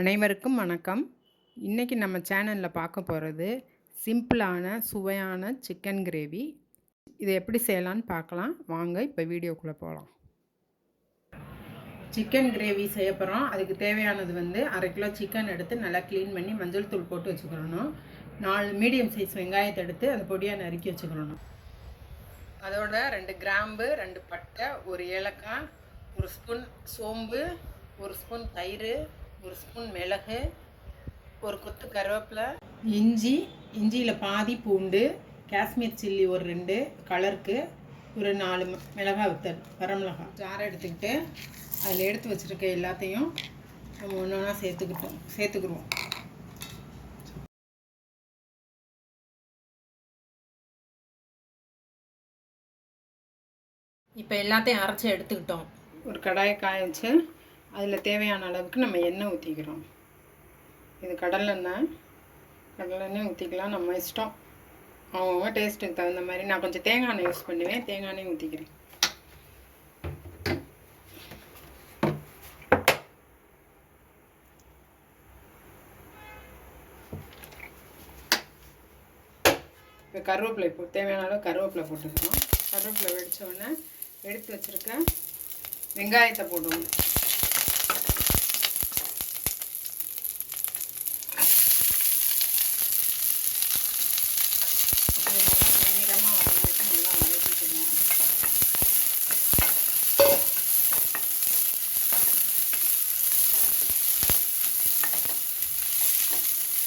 அனைவருக்கும் வணக்கம். இன்றைக்கி நம்ம சேனலில் பார்க்க போகிறது சிம்பிளான சுவையான சிக்கன் கிரேவி. இதை எப்படி செய்யலான்னு பார்க்கலாம் வாங்க. இப்போ வீடியோக்குள்ளே போகலாம். சிக்கன் கிரேவி செய்ய போகிறோம். அதுக்கு தேவையானது வந்து 1/2 கிலோ சிக்கன் எடுத்து நல்லா க்ளீன் பண்ணி மஞ்சள் தூள் போட்டு வச்சுக்கிறணும். 4 மீடியம் சைஸ் வெங்காயத்தை எடுத்து அந்த பொடியாக நறுக்கி வச்சுக்கிறணும். அதோட 2 கிராம்பு, 2 பட்டை, 1 ஏலக்காய், 1 ஸ்பூன் சோம்பு, 1 ஸ்பூன் தயிர், 1 ஸ்பூன் மிளகு, 1 கொத்து கருவேப்பிலை, இஞ்சியில் பாதி பூண்டு, காஷ்மீர் சில்லி ஒரு 2 கலருக்கு, ஒரு 4 மிளகாய் வத்தல், வரமிளகாய் ஜாரை எடுத்துக்கிட்டு அதில் எடுத்து வச்சுருக்க எல்லாத்தையும் நம்ம ஒன்று ஒன்றா சேர்த்துக்குருவோம். இப்போ எல்லாத்தையும் அரைச்சி எடுத்துக்கிட்டோம். ஒரு கடாயை காய வச்சு அதில் தேவையான அளவுக்கு நம்ம எண்ணெய் ஊற்றிக்கிறோம். இது கடலெண்ணெய் ஊற்றிக்கலாம், நம்ம இஷ்டம். அவங்க டேஸ்ட்டுக்கு தகுந்த மாதிரி. நான் கொஞ்சம் தேங்காய் எண்ணெய் யூஸ் பண்ணுவேன். தேங்காய் எண்ணெய் ஊற்றிக்கிறேன். இப்போ கருவேப்பிலை தேவையான அளவு கருவேப்பிலை போட்டுக்கிறோம். கருவேப்பிலை வெடித்த உடனே எடுத்து வச்சுருக்க வெங்காயத்தை போடுவோம்.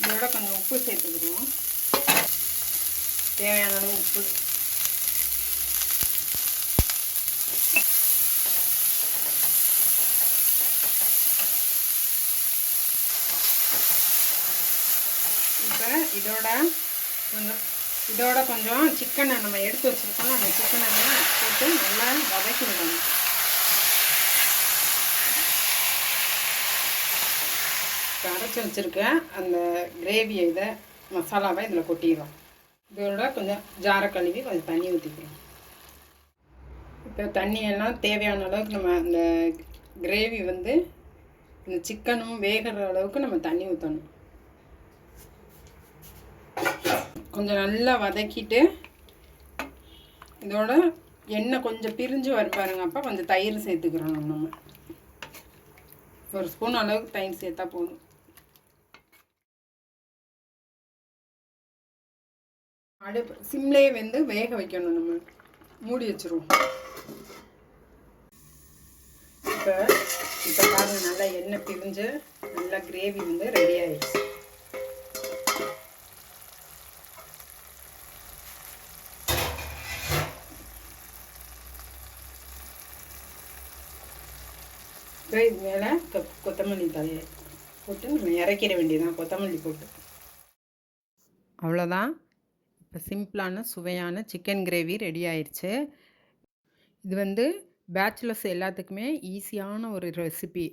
இதோட கொஞ்சம் உப்பு சேர்த்துக்கிடுவோம். தேவையான அளவு உப்பு. இப்போ இதோட கொஞ்சம் சிக்கனை நம்ம எடுத்து வச்சுருக்கோம். அந்த சிக்கனை போட்டு நல்லா வதக்கி விடணும். அரைச்சி வச்சுருக்க அந்த கிரேவியை மசாலாவை இதில் கொட்டிடுறோம். இதோட கொஞ்சம் ஜாரை கழுவி கொஞ்சம் தண்ணி ஊற்றிக்கிறோம். இப்போ தண்ணியெல்லாம் தேவையான அளவுக்கு நம்ம அந்த கிரேவி இந்த சிக்கனும் வேகிற அளவுக்கு நம்ம தண்ணி ஊற்றணும். கொஞ்சம் நல்லா வதக்கிட்டு இதோட எண்ணெய் கொஞ்சம் பிரிஞ்சு வரும் பாருங்க. அப்போ கொஞ்சம் தயிர் சேர்த்துக்கிறோம். நம்ம 1 ஸ்பூன் அளவுக்கு தயிர் சேர்த்தா போதும். அடுப்பு சிம்லேயே வேக வைக்கணும். நம்ம மூடி வச்சுருவோம். இப்போ பாருங்கள், நல்லா எண்ணெய் பிரிஞ்சு நல்லா கிரேவி ரெடி ஆகிடுச்சு. இது மேலே கொத்தமல்லி தழை போட்டு நம்ம இறக்கிட வேண்டியதான். கொத்தமல்லி போட்டு அவ்வளோதான். இப்போ சிம்பிளான சுவையான சிக்கன் கிரேவி ரெடி ஆயிடுச்சு. இது பேச்சுலர்ஸ் எல்லாத்துக்குமே ஈஸியான ஒரு ரெசிபி.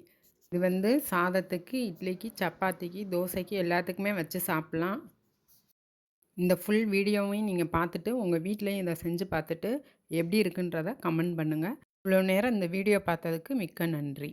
இது சாதத்துக்கு, இட்லிக்கு, சப்பாத்திக்கு, தோசைக்கு எல்லாத்துக்குமே வச்சு சாப்பிட்லாம். இந்த ஃபுல் வீடியோவையும் நீங்கள் பார்த்துட்டு உங்கள் வீட்லேயும் இதை செஞ்சு பார்த்துட்டு எப்படி இருக்குன்றதை கமெண்ட் பண்ணுங்கள். இவ்வளோ நேரம் இந்த வீடியோ பார்த்ததுக்கு மிக்க நன்றி.